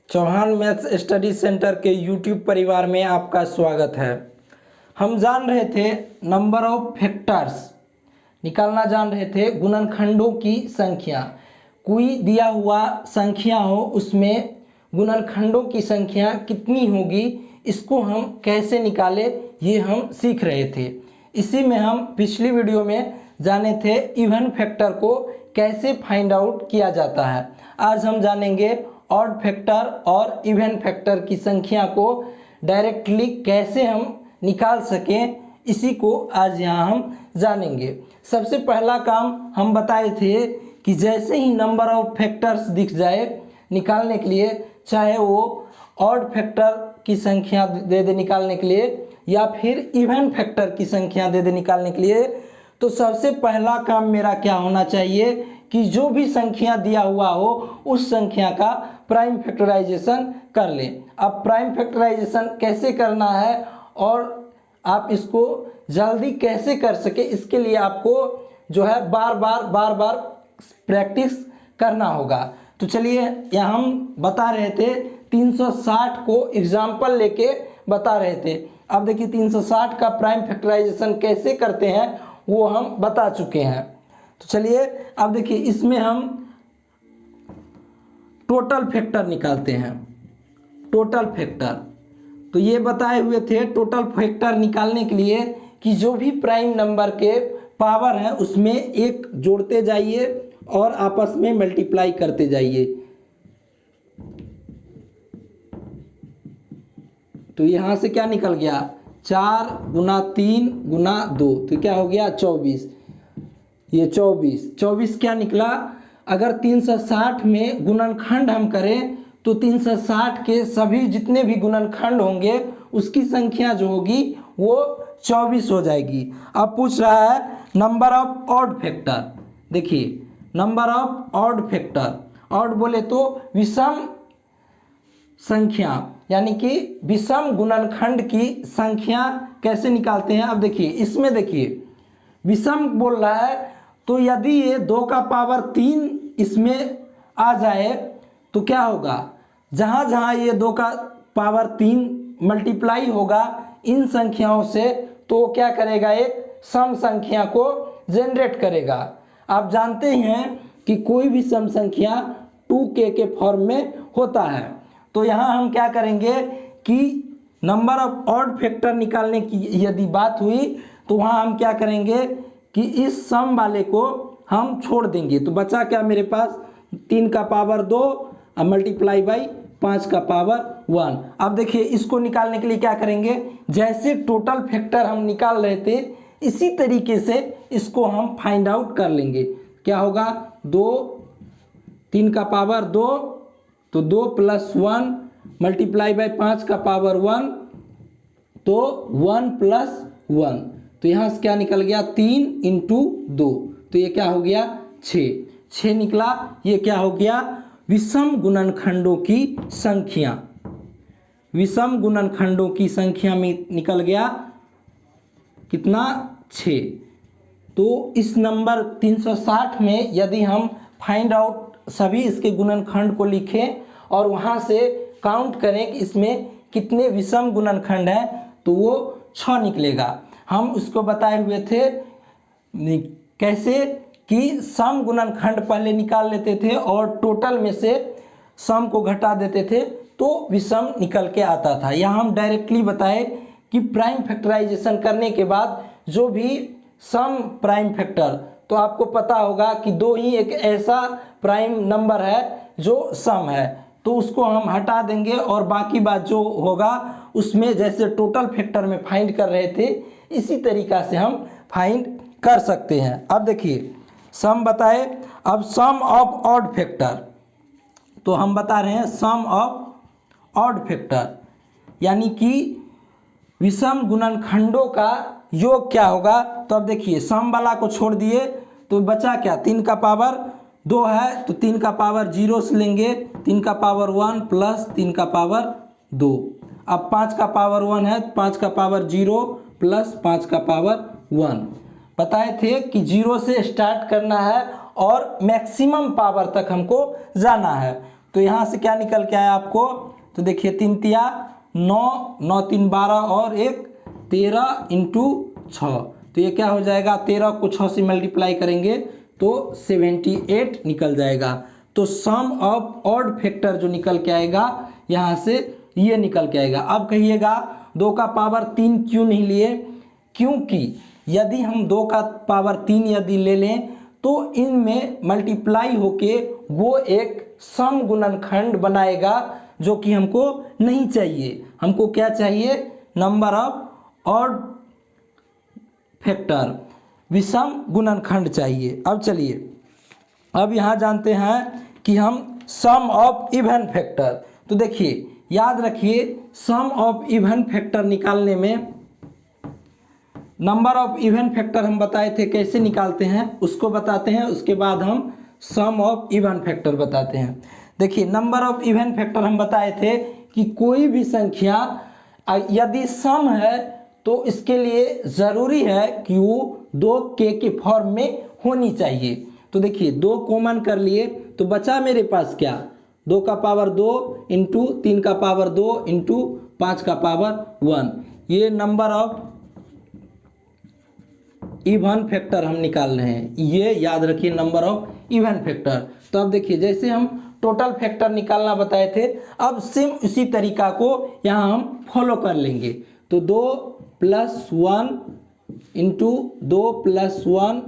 Chauhan maths study centre के YouTube परिवार में आपका स्वागत है। हम जान रहे थे नंबर ऑफ फैक्टर्स निकालना जान रहे थे, गुणनखंडों की संख्या। कोई दिया हुआ संख्या हो उसमें गुणनखंडों की संख्या कितनी होगी, इसको हम कैसे निकालें ये हम सीख रहे थे। इसी में हम पिछली वीडियो में जाने थे इवन फैक्टर को कैसे फाइंड आउट किया जाता है। आज हम जानेंगे ऑड फैक्टर और इवन फैक्टर की संख्या को डायरेक्टली कैसे हम निकाल सकें, इसी को आज यहाँ हम जानेंगे। सबसे पहला काम हम बताए थे कि जैसे ही नंबर ऑफ फैक्टर्स दिख जाए निकालने के लिए, चाहे वो ऑड फैक्टर की संख्या दे दे निकालने के लिए या फिर इवन फैक्टर की संख्या दे दे निकालने के लिए, तो सबसे पहला काम मेरा क्या होना चाहिए कि जो भी संख्या दिया हुआ हो उस संख्या का प्राइम फैक्टराइजेशन कर लें। अब प्राइम फैक्टराइजेशन कैसे करना है और आप इसको जल्दी कैसे कर सके, इसके लिए आपको जो है बार बार प्रैक्टिस करना होगा। तो चलिए यहाँ हम बता रहे थे 360 को एग्जाम्पल लेके बता रहे थे। अब देखिए 360 का प्राइम फैक्टराइजेशन कैसे करते हैं वो हम बता चुके हैं। तो चलिए अब देखिए इसमें हम टोटल फैक्टर निकालते हैं। टोटल फैक्टर तो ये बताए हुए थे टोटल फैक्टर निकालने के लिए कि जो भी प्राइम नंबर के पावर हैं उसमें एक जोड़ते जाइए और आपस में मल्टीप्लाई करते जाइए। तो यहाँ से क्या निकल गया, 4 गुना 3 गुना 2, तो क्या हो गया 24। ये 24 क्या निकला, अगर 360 में गुणनखंड हम करें तो 360 के सभी जितने भी गुणनखंड होंगे उसकी संख्या जो होगी वो 24 हो जाएगी। अब पूछ रहा है नंबर ऑफ ऑड फैक्टर। देखिए number of odd factor, odd बोले तो विषम संख्या, यानी कि विषम गुणनखंड की संख्या कैसे निकालते हैं। अब देखिए इसमें देखिए विषम बोल रहा है, तो यदि ये 2 का पावर 3 इसमें आ जाए तो क्या होगा, जहाँ जहाँ ये 2 का पावर 3 मल्टीप्लाई होगा इन संख्याओं से तो क्या करेगा, एक सम संख्या को जनरेट करेगा। आप जानते हैं कि कोई भी सम संख्या 2k के फॉर्म में होता है। तो यहाँ हम क्या करेंगे कि नंबर ऑफ ऑड फैक्टर निकालने की यदि बात हुई तो वहाँ हम क्या करेंगे कि इस सम वाले को हम छोड़ देंगे। तो बचा क्या मेरे पास, 3 का पावर 2 और मल्टीप्लाई बाई 5 का पावर 1। अब देखिए इसको निकालने के लिए क्या करेंगे, जैसे टोटल फैक्टर हम निकाल रहे थे इसी तरीके से इसको हम फाइंड आउट कर लेंगे। क्या होगा, 2 3 का पावर 2 तो 2 प्लस 1 मल्टीप्लाई बाई 5 का पावर 1 तो 1 प्लस 1, तो यहाँ से क्या निकल गया 3 इंटू 2, तो ये क्या हो गया 6 निकला। ये क्या हो गया, विषम गुणनखंडों की संख्या। विषम गुणनखंडों की संख्या में निकल गया कितना, 6। तो इस नंबर 360 में यदि हम फाइंड आउट सभी इसके गुणनखंड को लिखें और वहाँ से काउंट करें कि इसमें कितने विषम गुणनखंड हैं तो वो 6 निकलेगा। हम उसको बताए हुए थे कैसे कि सम गुणनखंड पहले निकाल लेते थे और टोटल में से सम को घटा देते थे तो विषम निकल के आता था। यहाँ हम डायरेक्टली बताए कि प्राइम फैक्टराइजेशन करने के बाद जो भी सम प्राइम फैक्टर, तो आपको पता होगा कि 2 ही एक ऐसा प्राइम नंबर है जो सम है, तो उसको हम हटा देंगे और बाकी बात जो होगा उसमें जैसे टोटल फैक्टर में फाइंड कर रहे थे इसी तरीका से हम फाइंड कर सकते हैं। अब देखिए सम बताए, अब सम ऑफ ऑड फैक्टर, तो हम बता रहे हैं सम ऑफ ऑड फैक्टर यानी कि विषम गुणनखंडों का योग क्या होगा। तो अब देखिए सम वाला को छोड़ दिए तो बचा क्या, 3 का पावर 2 है तो 3 का पावर 0 से लेंगे, 3 का पावर 1 प्लस 3 का पावर 2। अब 5 का पावर 1 है, 5 का पावर 0 प्लस 5 का पावर 1। बताए थे कि 0 से स्टार्ट करना है और मैक्सिमम पावर तक हमको जाना है। तो यहाँ से क्या निकल के आया आपको, तो देखिए 3 तिया 9, 9 3 12 और 1 13 इंटू 6, तो ये क्या हो जाएगा, 13 को 6 से मल्टीप्लाई करेंगे तो 78 निकल जाएगा। तो सम ऑफ ऑड फैक्टर जो निकल के आएगा यहाँ से ये निकल के आएगा। अब कहिएगा 2 का पावर 3 क्यों नहीं लिए, क्योंकि यदि हम 2 का पावर 3 यदि ले लें तो इनमें मल्टीप्लाई होके वो एक सम गुणनखंड बनाएगा, जो कि हमको नहीं चाहिए। हमको क्या चाहिए, नंबर ऑफ ऑड फैक्टर, विषम गुणनखंड चाहिए। अब चलिए अब यहाँ जानते हैं कि हम सम ऑफ इवन फैक्टर, तो देखिए याद रखिए सम ऑफ इवन फैक्टर निकालने में नंबर ऑफ इवन फैक्टर हम बताए थे कैसे निकालते हैं उसको बताते हैं, उसके बाद हम सम ऑफ इवन फैक्टर बताते हैं। देखिए नंबर ऑफ इवन फैक्टर हम बताए थे कि कोई भी संख्या यदि सम है तो इसके लिए ज़रूरी है कि वो 2 के फॉर्म में होनी चाहिए। तो देखिए 2 कॉमन कर लिए तो बचा मेरे पास क्या, 2 का पावर 2 इंटू 3 का पावर 2 इंटू 5 का पावर 1, ये नंबर ऑफ इवन फैक्टर हम निकाल रहे हैं। ये याद रखिए नंबर ऑफ इवन फैक्टर। तो अब देखिए जैसे हम टोटल फैक्टर निकालना बताए थे, अब सेम उसी तरीका को यहाँ हम फॉलो कर लेंगे। तो 2 + 1 इंटू 2 + 1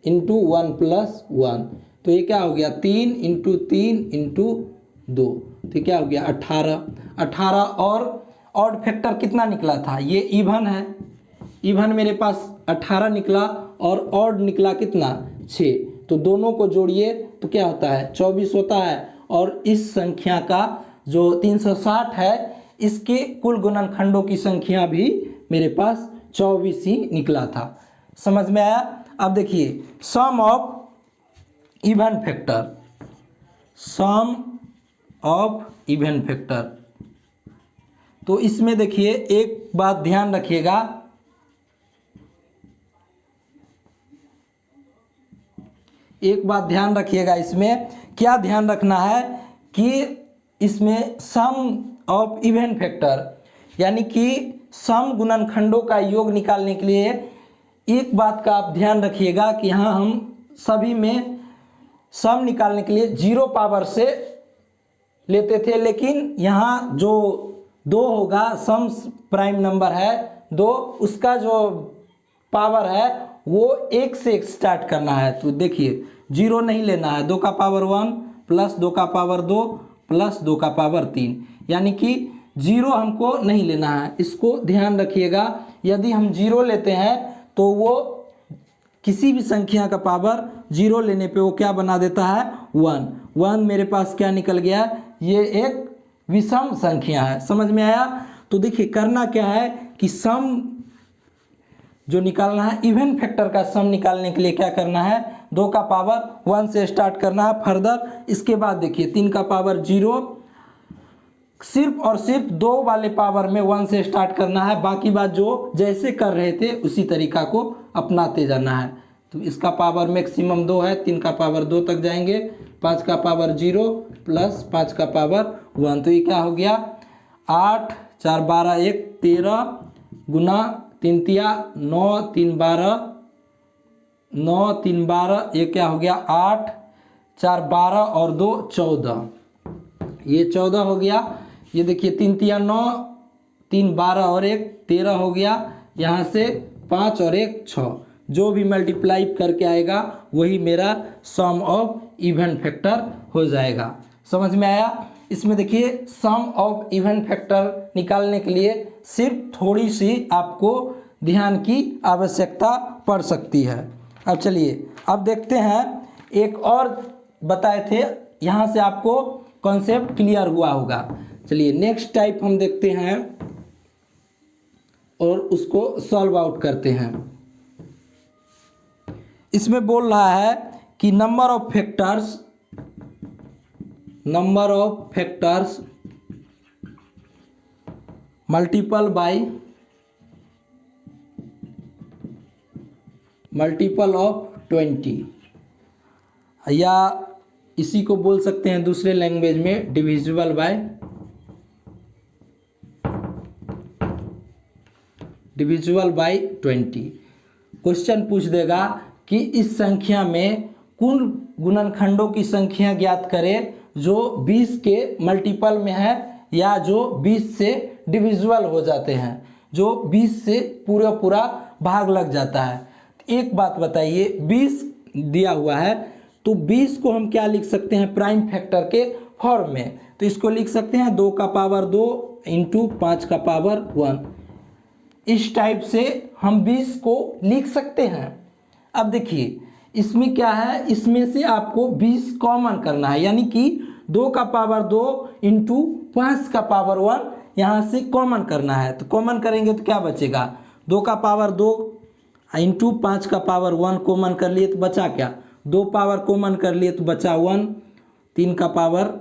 इंटू 1 + 1, तो ये क्या हो गया 3 इंटू 3 इंटू 2, तो क्या हो गया 18। 18 और ऑड फैक्टर कितना निकला था, ये इवन है, इवन मेरे पास 18 निकला और ऑड निकला कितना 6, तो दोनों को जोड़िए तो क्या होता है 24 होता है। और इस संख्या का जो 360 है इसके कुल गुणनखंडों की संख्या भी मेरे पास 24 ही निकला था। समझ में आया। अब देखिए sum of even factor, sum of even factor, तो इसमें देखिए एक बात ध्यान रखिएगा, एक बात ध्यान रखिएगा, इसमें क्या ध्यान रखना है कि इसमें सम ऑफ इवन फैक्टर यानी कि सम गुणनखंडों का योग निकालने के लिए एक बात का आप ध्यान रखिएगा कि यहाँ हम सभी में सम निकालने के लिए 0 पावर से लेते थे, लेकिन यहाँ जो 2 होगा सम प्राइम नंबर है 2, उसका जो पावर है वो 1 से स्टार्ट करना है। तो देखिए 0 नहीं लेना है, 2 का पावर 1 प्लस 2 का पावर 2 प्लस 2 का पावर 3, यानी कि 0 हमको नहीं लेना है। इसको ध्यान रखिएगा, यदि हम 0 लेते हैं तो वो किसी भी संख्या का पावर 0 लेने पे वो क्या बना देता है 1। 1 मेरे पास क्या निकल गया, ये एक विषम संख्या है। समझ में आया। तो देखिए करना क्या है कि सम जो निकालना है इवन फैक्टर का सम निकालने के लिए क्या करना है, 2 का पावर 1 से स्टार्ट करना है फर्दर। इसके बाद देखिए 3 का पावर 0, सिर्फ और सिर्फ 2 वाले पावर में 1 से स्टार्ट करना है, बाकी बात जो जैसे कर रहे थे उसी तरीका को अपनाते जाना है। तो इसका पावर मैक्सिमम 2 है, 3 का पावर 2 तक जाएंगे, 5 का पावर 0 प्लस 5 का पावर 1, तो ये क्या हो गया 8 4 12 1 13 गुना 3 तिया 9 3 12 9 3 12, ये क्या हो गया 8 4 12 और 2 14, ये 14 हो गया। ये देखिए 3 तिया 9 3 12 और 1 13 हो गया। यहाँ से 5 और 1 6, जो भी मल्टीप्लाई करके आएगा वही मेरा सम ऑफ इवन फैक्टर हो जाएगा। समझ में आया। इसमें देखिए सम ऑफ इवन फैक्टर निकालने के लिए सिर्फ थोड़ी सी आपको ध्यान की आवश्यकता पड़ सकती है। अब चलिए अब देखते हैं, एक और बताए थे, यहाँ से आपको कॉन्सेप्ट क्लियर हुआ होगा। चलिए नेक्स्ट टाइप हम देखते हैं और उसको सॉल्व आउट करते हैं। इसमें बोल रहा है कि number of factors multiple of 20, या इसी को बोल सकते हैं दूसरे लैंग्वेज में डिविजिबल बाय 20। क्वेश्चन पूछ देगा कि इस संख्या में कुल गुणनखंडों की संख्या ज्ञात करें जो 20 के मल्टीपल में है या जो 20 से डिविजिबल हो जाते हैं, जो 20 से पूरा भाग लग जाता है। एक बात बताइए, 20 दिया हुआ है तो 20 को हम क्या लिख सकते हैं प्राइम फैक्टर के फॉर्म में, तो इसको लिख सकते हैं 2 का पावर 2 इंटू 5 का पावर 1। इस टाइप से हम 20 को लिख सकते हैं। अब देखिए इसमें क्या है, इसमें से आपको 20 कॉमन करना है, यानी कि 2 का पावर 2 इंटू 5 का पावर 1 यहाँ से कॉमन करना है। तो कॉमन करेंगे तो क्या बचेगा, 2 का पावर 2 इंटू 5 का पावर 1 कॉमन कर लिए तो बचा क्या, 2 पावर कॉमन कर लिए तो बचा 1, 3 का पावर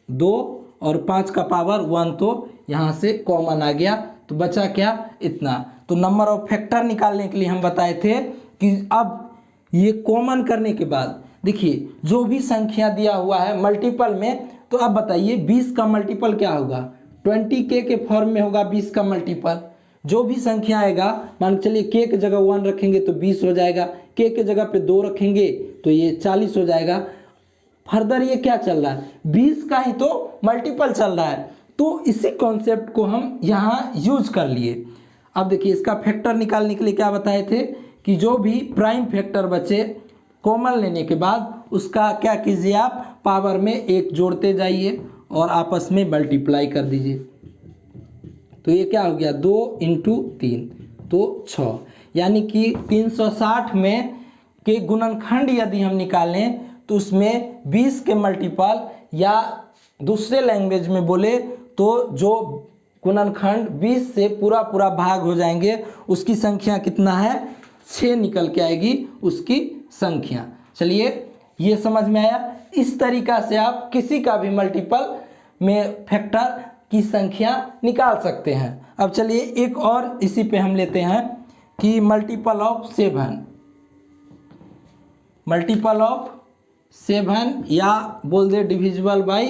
2 और 5 का पावर 1 तो यहाँ से कॉमन आ गया, तो बचा क्या इतना। तो नंबर ऑफ फैक्टर निकालने के लिए हम बताए थे कि अब ये कॉमन करने के बाद देखिए जो भी संख्या दिया हुआ है मल्टीपल में, तो अब बताइए 20 का मल्टीपल क्या होगा, 20k के फॉर्म में होगा 20 का मल्टीपल। जो भी संख्या आएगा, मान के चलिए k के जगह 1 रखेंगे तो 20 हो जाएगा, k के जगह पे 2 रखेंगे तो ये 40 हो जाएगा। फर्दर ये क्या चल रहा है, 20 का ही तो मल्टीपल चल रहा है, तो इसी कॉन्सेप्ट को हम यहाँ यूज कर लिए। अब देखिए इसका फैक्टर निकालने के लिए क्या बताए थे कि जो भी प्राइम फैक्टर बचे कॉमन लेने के बाद उसका क्या कीजिए, आप पावर में 1 जोड़ते जाइए और आपस में मल्टीप्लाई कर दीजिए। तो ये क्या हो गया, 2 इंटू 3 तो 6, यानी कि 360 में के गुणनखंड यदि हम निकालें तो उसमें 20 के मल्टीपल या दूसरे लैंग्वेज में बोले तो जो गुणनखंड 20 से पूरा भाग हो जाएंगे उसकी संख्या कितना है, 6 निकल के आएगी उसकी संख्या। चलिए ये समझ में आया। इस तरीका से आप किसी का भी मल्टीपल में फैक्टर की संख्या निकाल सकते हैं। अब चलिए एक और इसी पे हम लेते हैं कि मल्टीपल ऑफ 7, मल्टीपल ऑफ 7 या बोल दे डिविजिबल बाय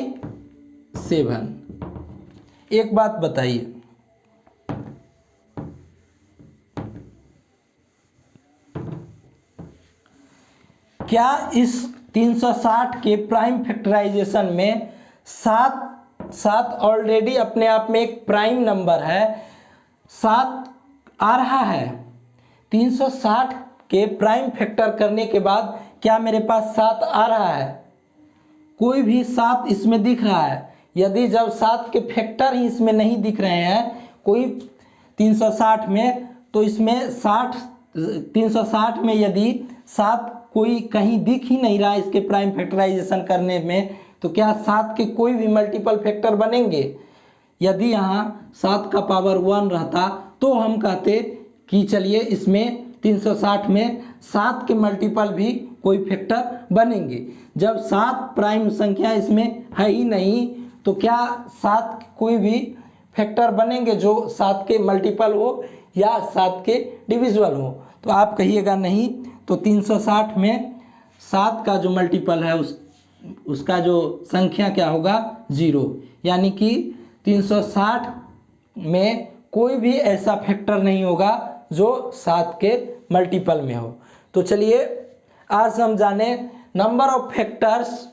7। एक बात बताइए, क्या इस 360 के प्राइम फैक्टराइजेशन में 7 ऑलरेडी अपने आप में एक प्राइम नंबर है, 7 आ रहा है। 360 के प्राइम फैक्टर करने के बाद क्या मेरे पास 7 आ रहा है, कोई भी 7 इसमें दिख रहा है। यदि जब 7 के फैक्टर ही इसमें नहीं दिख रहे हैं कोई 360 में, तो इसमें 360 में यदि 7 कोई कहीं दिख ही नहीं रहा है इसके प्राइम फैक्टराइजेशन करने में, तो क्या 7 के कोई भी मल्टीपल फैक्टर बनेंगे। यदि यहाँ 7 का पावर 1 रहता तो हम कहते कि चलिए इसमें 360 में 7 के मल्टीपल भी कोई फैक्टर बनेंगे। जब 7 प्राइम संख्या इसमें है ही नहीं तो क्या 7 कोई भी फैक्टर बनेंगे जो 7 के मल्टीपल हो या 7 के डिविजिबल हो। तो आप कहिएगा नहीं, तो 360 में 7 का जो मल्टीपल है उसका जो संख्या क्या होगा 0, यानी कि 360 में कोई भी ऐसा फैक्टर नहीं होगा जो 7 के मल्टीपल में हो। तो चलिए आज हम जाने नंबर ऑफ फैक्टर्स,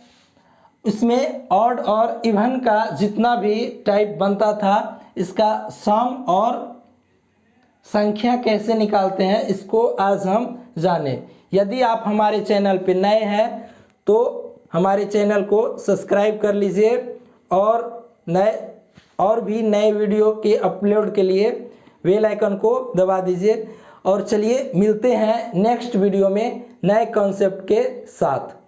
इसमें ऑड और इवन का जितना भी टाइप बनता था इसका सम और संख्या कैसे निकालते हैं इसको आज हम जाने। यदि आप हमारे चैनल पे नए हैं तो हमारे चैनल को सब्सक्राइब कर लीजिए और भी नए वीडियो के अपलोड के लिए बेल आइकन को दबा दीजिए। और चलिए मिलते हैं नेक्स्ट वीडियो में नए कॉन्सेप्ट के साथ।